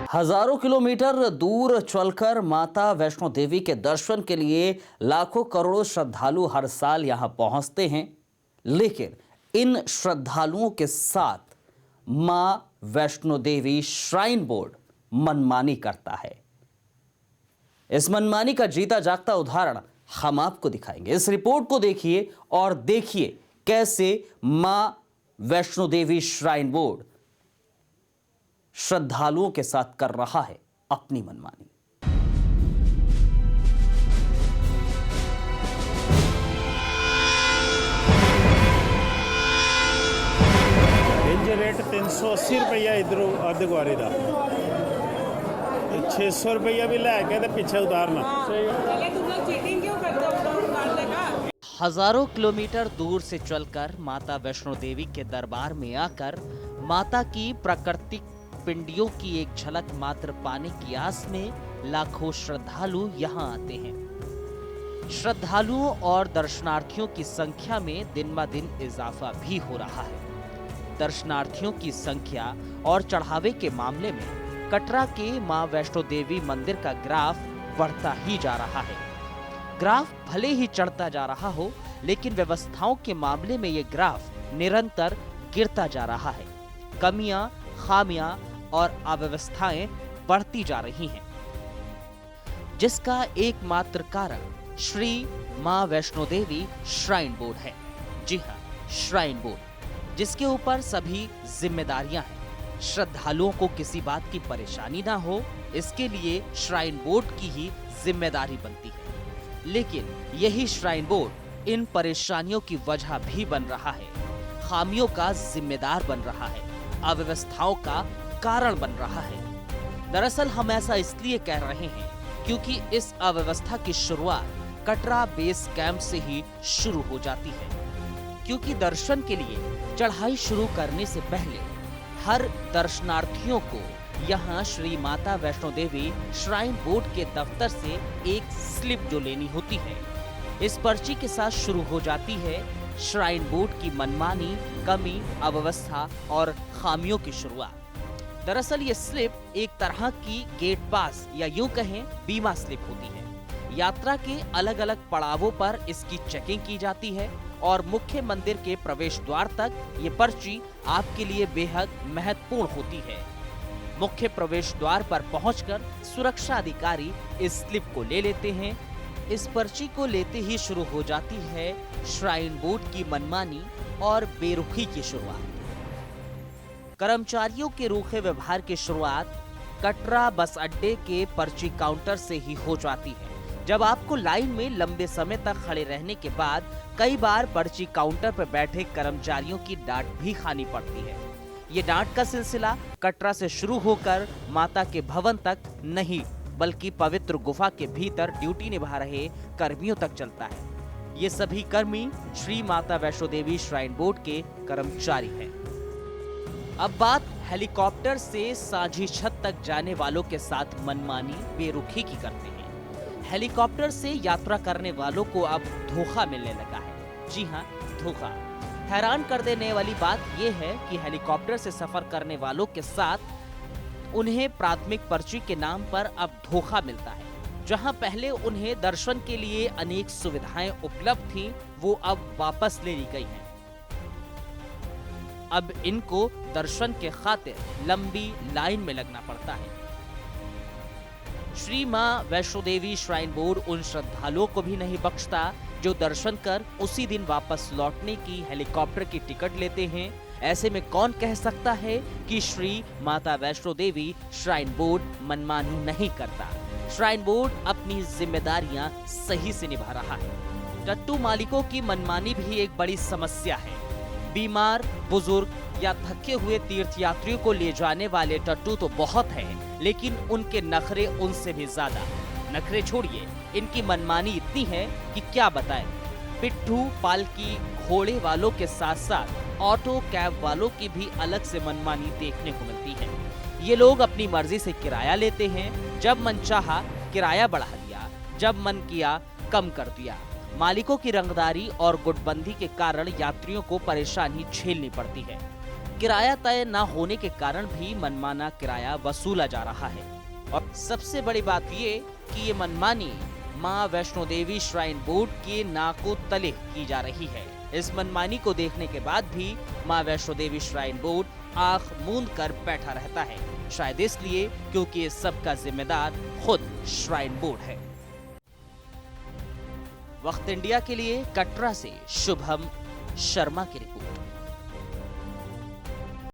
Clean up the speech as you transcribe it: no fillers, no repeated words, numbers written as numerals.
हजारों किलोमीटर दूर चलकर माता वैष्णो देवी के दर्शन के लिए लाखों करोड़ों श्रद्धालु हर साल यहां पहुंचते हैं, लेकिन इन श्रद्धालुओं के साथ मां वैष्णो देवी श्राइन बोर्ड मनमानी करता है। इस मनमानी का जीता जागता उदाहरण हम आपको दिखाएंगे। इस रिपोर्ट को देखिए और देखिए कैसे मां वैष्णो देवी श्राइन बोर्ड श्रद्धालुओं के साथ कर रहा है अपनी मनमानी। इंज रेट 380 रुपया इधरों अर्ध गुआरी का 600 रुपया भी लैके तो पिछे उतारना। हजारों किलोमीटर दूर से चलकर माता वैष्णो देवी के दरबार में आकर माता की प्राकृतिक पिंडियों की एक झलक मात्र पाने की आस में लाखों श्रद्धालु यहां आते हैं। श्रद्धालुओं और दर्शनार्थियों की संख्या में दिन ब दिन इजाफा भी हो रहा है। दर्शनार्थियों की संख्या और चढ़ावे के मामले में कटरा के मां वैष्णो देवी मंदिर का ग्राफ बढ़ता ही जा रहा है। ग्राफ भले ही चढ़ता जा रहा हो, लेकिन व्यवस्थाओं के मामले में यह ग्राफ निरंतर गिरता जा रहा है। कमियां, खामियां और अव्यवस्थाएं बढ़ती जा रही हैं, जिसका एकमात्र कारण श्री मां वैष्णो देवी श्राइन बोर्ड है। जी हां, श्राइन बोर्ड, जिसके ऊपर सभी जिम्मेदारियां हैं। श्रद्धालुओं को किसी बात की परेशानी ना हो, इसके लिए श्राइन बोर्ड की ही जिम्मेदारी बनती है। लेकिन यही श्राइन बोर्ड इन परेशानियों की वजह भी बन रहा है, खामियों का जिम्मेदार बन रहा है, अव्यवस्थाओं का कारण बन रहा है। दरअसल हम ऐसा इसलिए कह रहे हैं क्योंकि इस अव्यवस्था की शुरुआत कटरा बेस कैंप से ही शुरू हो जाती है। क्योंकि दर्शन के लिए चढ़ाई शुरू करने से पहले हर दर्शनार्थियों को यहाँ श्री माता वैष्णो देवी श्राइन बोर्ड के दफ्तर से एक स्लिप जो लेनी होती है, इस पर्ची के साथ शुरू हो जाती है श्राइन बोर्ड की मनमानी, कमी, अव्यवस्था और खामियों की शुरुआत। दरअसल ये स्लिप एक तरह की गेट पास या यूं कहें बीमा स्लिप होती है। यात्रा के अलग अलग पड़ावों पर इसकी चेकिंग की जाती है और मुख्य मंदिर के प्रवेश द्वार तक ये पर्ची आपके लिए बेहद महत्वपूर्ण होती है। मुख्य प्रवेश द्वार पर पहुंचकर सुरक्षा अधिकारी इस स्लिप को ले लेते हैं। इस पर्ची को लेते ही शुरू हो जाती है श्राइन बोर्ड की मनमानी और बेरुखी की शुरुआत। कर्मचारियों के रूखे व्यवहार की शुरुआत कटरा बस अड्डे के पर्ची काउंटर से ही हो जाती है। जब आपको लाइन में लंबे समय तक खड़े रहने के बाद कई बार पर्ची काउंटर पर बैठे कर्मचारियों की डांट भी खानी पड़ती है। ये डांट का सिलसिला कटरा से शुरू होकर माता के भवन तक नहीं, बल्कि पवित्र गुफा के भीतर ड्यूटी निभा रहे कर्मियों तक चलता है। ये सभी कर्मी श्री माता वैष्णो देवी श्राइन बोर्ड के कर्मचारी हैं। अब बात हेलीकॉप्टर से साझी छत तक जाने वालों के साथ मनमानी, बेरुखी की करते हैं। हेलीकॉप्टर से यात्रा करने वालों को अब धोखा मिलने लगा है। जी हाँ, धोखा। हैरान कर देने वाली बात यह है कि हेलीकॉप्टर से सफर करने वालों के साथ उन्हें प्राथमिक पर्ची के नाम पर अब धोखा मिलता है। जहां पहले उन्हें दर्शन के लिए अनेक सुविधाएं उपलब्ध थीं, वो अब वापस ले ली गई हैं। अब इनको दर्शन के खातिर लंबी लाइन में लगना पड़ता है। श्री मां वैष्णो देवी श्राइन बोर्ड उन श्रद्धालुओं को भी नहीं बख्शता जो दर्शन कर उसी दिन वापस लौटने की हेलीकॉप्टर की टिकट लेते हैं। ऐसे में कौन कह सकता है कि श्री माता वैष्णो देवी श्राइन बोर्ड मनमानी नहीं करता। श्राइन बोर्ड अपनी जिम्मेदारियां सही से निभा रहा है। टट्टू मालिकों की मनमानी भी एक बड़ी समस्या है। बीमार, बुजुर्ग या थके हुए तीर्थयात्रियों को ले जाने वाले टट्टू तो बहुत हैं, लेकिन उनके नखरे उनसे भी ज्यादा। नखरे छोड़िए, इनकी मनमानी इतनी है कि क्या बताएं। पिट्ठू, पालकी, घोड़े वालों के साथ साथ ऑटो कैब वालों की भी अलग से मनमानी देखने को मिलती है। ये लोग अपनी मर्जी से किराया लेते हैं। जब मन चाहा किराया बढ़ा दिया, जब मन किया कम कर दिया। मालिकों की रंगदारी और गुटबंदी के कारण यात्रियों को परेशानी झेलनी पड़ती है। किराया तय न होने के कारण भी मनमाना किराया वसूला जा रहा है। और सबसे बड़ी बात ये कि ये मनमानी मां वैष्णो देवी श्राइन बोर्ड के नाकों तले की जा रही है। इस मनमानी को देखने के बाद भी मां वैष्णो देवी श्राइन बोर्ड आंख मूंद कर बैठा रहता है, शायद इसलिए क्योंकि इस सब का जिम्मेदार खुद श्राइन बोर्ड है। वक्त इंडिया के लिए कटरा से शुभम शर्मा की रिपोर्ट।